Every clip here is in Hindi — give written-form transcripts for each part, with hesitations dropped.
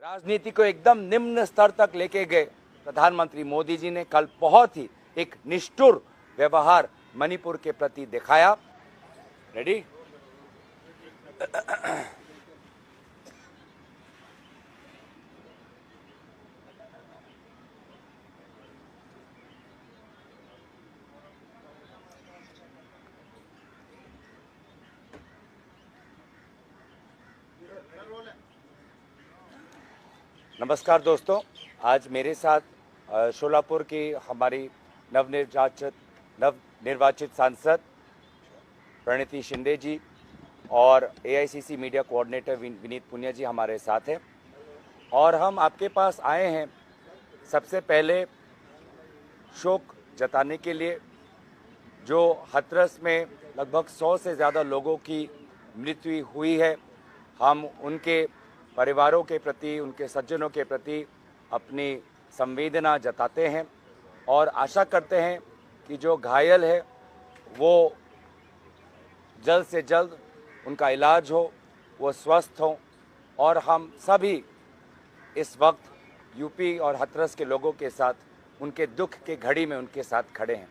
राजनीति को एकदम निम्न स्तर तक लेके गए प्रधानमंत्री मोदी जी ने कल बहुत ही एक निष्ठुर व्यवहार मणिपुर के प्रति दिखाया। रेडी? नमस्कार दोस्तों, आज मेरे साथ शोलापुर की हमारी नवनिर्वाचित सांसद प्रणीति शिंदे जी और AICC media coordinator Vineet Punia ji हमारे साथ हैं और हम आपके पास आए हैं सबसे पहले शोक जताने के लिए जो हाथरस में लगभग 100 से ज़्यादा लोगों की मृत्यु हुई है। हम उनके परिवारों के प्रति, उनके सज्जनों के प्रति अपनी संवेदना जताते हैं और आशा करते हैं कि जो घायल है वो जल्द से जल्द उनका इलाज हो, वो स्वस्थ हों और हम सभी इस वक्त यूपी और हाथरस के लोगों के साथ उनके दुख के घड़ी में उनके साथ खड़े हैं।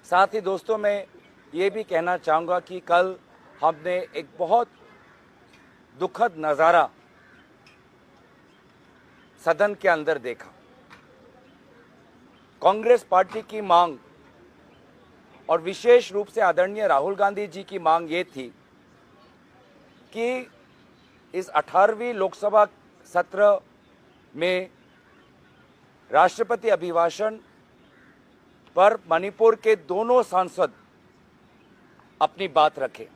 साथ ही दोस्तों, मैं ये भी कहना चाहूँगा कि कल हमने एक बहुत दुखद नज़ारा सदन के अंदर देखा। कांग्रेस पार्टी की मांग और विशेष रूप से आदरणीय राहुल गांधी जी की मांग ये थी कि इस 18वीं लोकसभा सत्र में राष्ट्रपति अभिभाषण पर मणिपुर के दोनों सांसद अपनी बात रखें।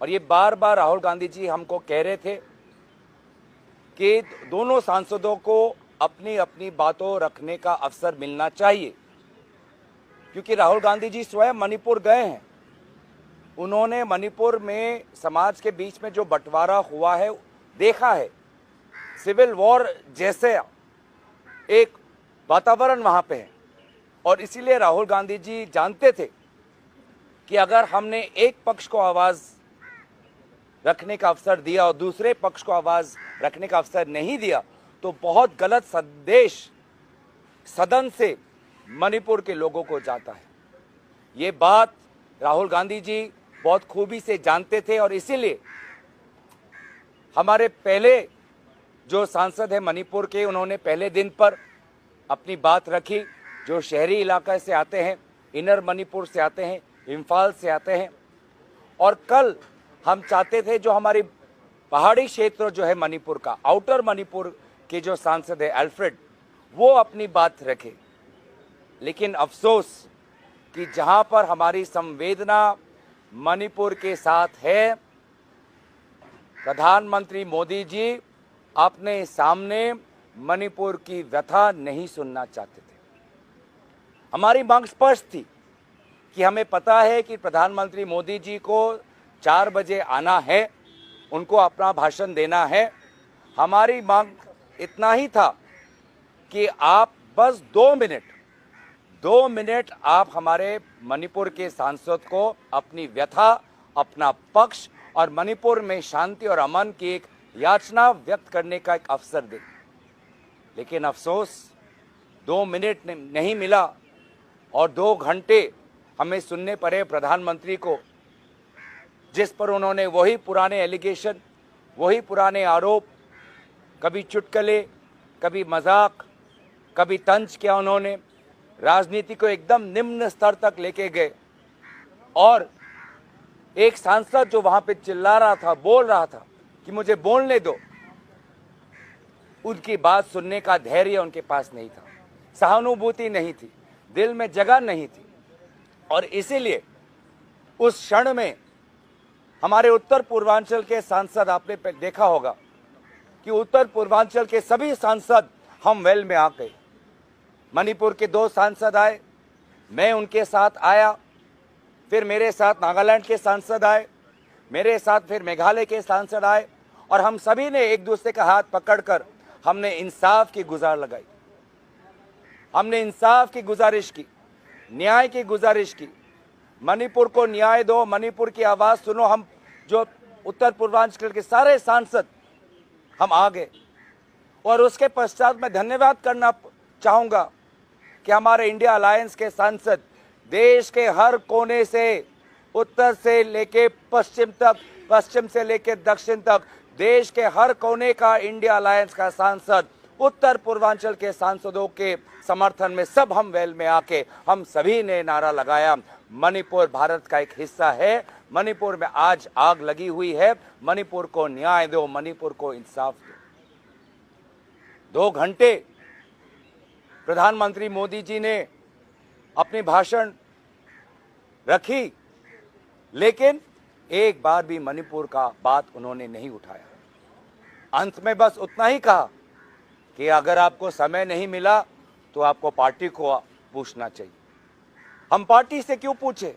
और ये बार बार राहुल गांधी जी हमको कह रहे थे कि दोनों सांसदों को अपनी अपनी बातों रखने का अवसर मिलना चाहिए, क्योंकि राहुल गांधी जी स्वयं मणिपुर गए हैं। उन्होंने मणिपुर में समाज के बीच में जो बंटवारा हुआ है देखा है। सिविल वॉर जैसे एक वातावरण वहाँ पे है और इसीलिए राहुल गांधी जी जानते थे कि अगर हमने एक पक्ष को आवाज़ रखने का अवसर दिया और दूसरे पक्ष को आवाज़ रखने का अवसर नहीं दिया तो बहुत गलत संदेश सदन से मणिपुर के लोगों को जाता है। ये बात राहुल गांधी जी बहुत खूबी से जानते थे और इसीलिए हमारे पहले जो सांसद हैं मणिपुर के, उन्होंने पहले दिन पर अपनी बात रखी। जो शहरी इलाके से आते हैं, इनर मणिपुर से आते हैं, इम्फाल से आते हैं। और कल हम चाहते थे जो हमारी पहाड़ी क्षेत्र जो है मणिपुर का, आउटर मणिपुर के जो सांसद है अल्फ्रेड, वो अपनी बात रखे। लेकिन अफसोस कि जहां पर हमारी संवेदना मणिपुर के साथ है, प्रधानमंत्री मोदी जी अपने सामने मणिपुर की व्यथा नहीं सुनना चाहते थे। हमारी मांग स्पष्ट थी कि हमें पता है कि प्रधानमंत्री मोदी जी को 4 बजे आना है, उनको अपना भाषण देना है। हमारी मांग इतना ही था कि आप बस 2 मिनट आप हमारे मणिपुर के सांसद को अपनी व्यथा, अपना पक्ष और मणिपुर में शांति और अमन की एक याचना व्यक्त करने का एक अवसर दें। लेकिन अफसोस 2 मिनट नहीं मिला और 2 घंटे हमें सुनने पड़े प्रधानमंत्री को, जिस पर उन्होंने वही पुराने एलिगेशन, वही पुराने आरोप, कभी चुटकुले, कभी मजाक, कभी तंज किया। उन्होंने राजनीति को एकदम निम्न स्तर तक लेके गए और एक सांसद जो वहां पे चिल्ला रहा था, बोल रहा था कि मुझे बोलने दो, उनकी बात सुनने का धैर्य उनके पास नहीं था, सहानुभूति नहीं थी, दिल में जगह नहीं थी। और इसीलिए उस क्षण में हमारे उत्तर पूर्वांचल के सांसद, आपने देखा होगा कि उत्तर पूर्वांचल के सभी सांसद हम वेल में आ गए। मणिपुर के 2 सांसद आए, मैं उनके साथ आया, फिर मेरे साथ नागालैंड के सांसद आए, मेरे साथ फिर मेघालय के सांसद आए और हम सभी ने एक दूसरे का हाथ पकड़कर हमने इंसाफ की गुहार लगाई। हमने इंसाफ की गुजारिश की, न्याय की गुजारिश की। मणिपुर को न्याय दो, मणिपुर की आवाज़ सुनो। हम जो उत्तर पूर्वांचल के सारे सांसद हम आ गए और उसके पश्चात मैं धन्यवाद करना चाहूँगा कि हमारे इंडिया अलायंस के सांसद देश के हर कोने से, उत्तर से लेके पश्चिम तक, पश्चिम से लेके दक्षिण तक, देश के हर कोने का इंडिया अलायंस का सांसद, उत्तर पूर्वांचल के सांसदों के समर्थन में सब हम वेल में आके हम सभी ने नारा लगाया, मणिपुर भारत का एक हिस्सा है, मणिपुर में आज आग लगी हुई है, मणिपुर को न्याय दो, मणिपुर को इंसाफ दो। 2 घंटे प्रधानमंत्री मोदी जी ने अपनी भाषण रखी, लेकिन एक बार भी मणिपुर का बात उन्होंने नहीं उठाया। अंत में बस उतना ही कहा कि अगर आपको समय नहीं मिला तो आपको पार्टी को पूछना चाहिए। हम पार्टी से क्यों पूछे?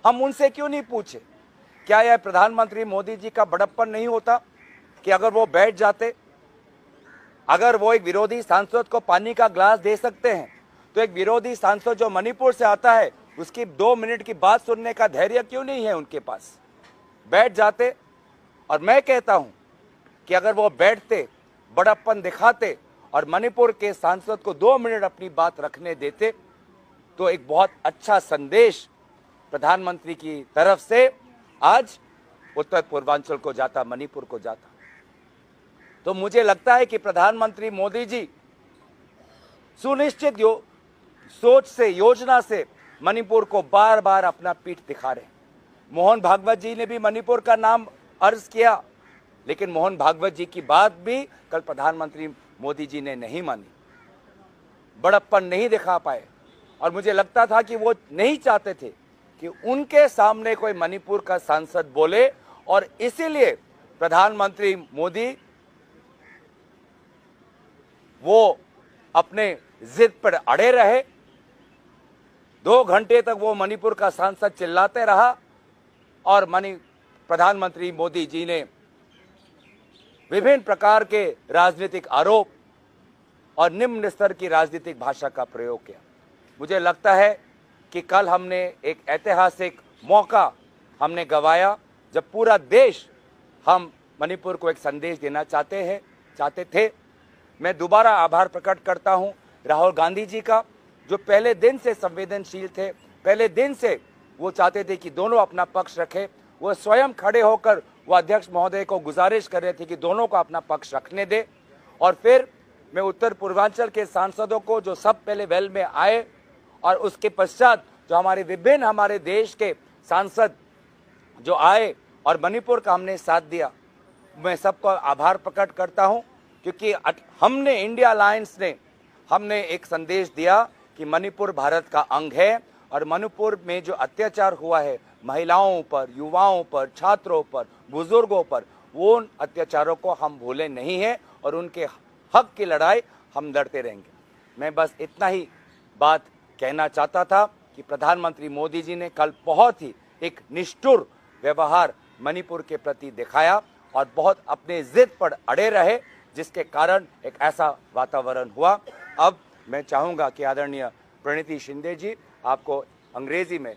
हम उनसे क्यों नहीं पूछे? क्या यह प्रधानमंत्री मोदी जी का बड़प्पन नहीं होता कि अगर वो बैठ जाते, अगर वो एक विरोधी सांसद को पानी का ग्लास दे सकते हैं, तो एक विरोधी सांसद जो मणिपुर से आता है उसकी 2 मिनट की बात सुनने का धैर्य क्यों नहीं है उनके पास? बैठ जाते। और मैं कहता हूं कि अगर वो बैठते, बड़प्पन दिखाते और मणिपुर के सांसद को 2 मिनट अपनी बात रखने देते, तो एक बहुत अच्छा संदेश प्रधानमंत्री की तरफ से आज उत्तर पूर्वांचल को जाता, मणिपुर को जाता। तो मुझे लगता है कि प्रधानमंत्री मोदी जी सुनिश्चित सोच से, योजना से मणिपुर को बार बार अपना पीठ दिखा रहे हैं। मोहन भागवत जी ने भी मणिपुर का नाम अर्ज किया, लेकिन मोहन भागवत जी की बात भी कल प्रधानमंत्री मोदी जी ने नहीं मानी, बड़प्पन नहीं दिखा पाए। और मुझे लगता था कि वो नहीं चाहते थे कि उनके सामने कोई मणिपुर का सांसद बोले, और इसीलिए प्रधानमंत्री मोदी वो अपने जिद पर अड़े रहे। 2 घंटे तक वो मणिपुर का सांसद चिल्लाते रहा और प्रधानमंत्री मोदी जी ने विभिन्न प्रकार के राजनीतिक आरोप और निम्न स्तर की राजनीतिक भाषा का प्रयोग किया। मुझे लगता है कि कल हमने एक ऐतिहासिक मौका हमने गंवाया, जब पूरा देश हम मणिपुर को एक संदेश देना चाहते थे। मैं दोबारा आभार प्रकट करता हूं राहुल गांधी जी का, जो पहले दिन से संवेदनशील थे, पहले दिन से वो चाहते थे कि दोनों अपना पक्ष रखें। वो स्वयं खड़े होकर वो अध्यक्ष महोदय को गुजारिश कर रहे थे कि दोनों को अपना पक्ष रखने दे। और फिर मैं उत्तर पूर्वांचल के सांसदों को, जो सब पहले वेल में आए, और उसके पश्चात जो हमारे देश के सांसद जो आए और मणिपुर का हमने साथ दिया, मैं सबको आभार प्रकट करता हूं, क्योंकि हमने, इंडिया अलायंस ने, हमने एक संदेश दिया कि मणिपुर भारत का अंग है, और मणिपुर में जो अत्याचार हुआ है महिलाओं पर, युवाओं पर, छात्रों पर, बुजुर्गों पर, वो अत्याचारों को हम भूले नहीं हैं और उनके हक की लड़ाई हम लड़ते रहेंगे। मैं बस इतना ही बात कहना चाहता था कि प्रधानमंत्री मोदी जी ने कल बहुत ही एक निष्ठुर व्यवहार मणिपुर के प्रति दिखाया और बहुत अपने जिद पर अड़े रहे, जिसके कारण एक ऐसा वातावरण हुआ। अब मैं चाहूँगा कि आदरणीय प्रणीति शिंदे जी आपको अंग्रेजी में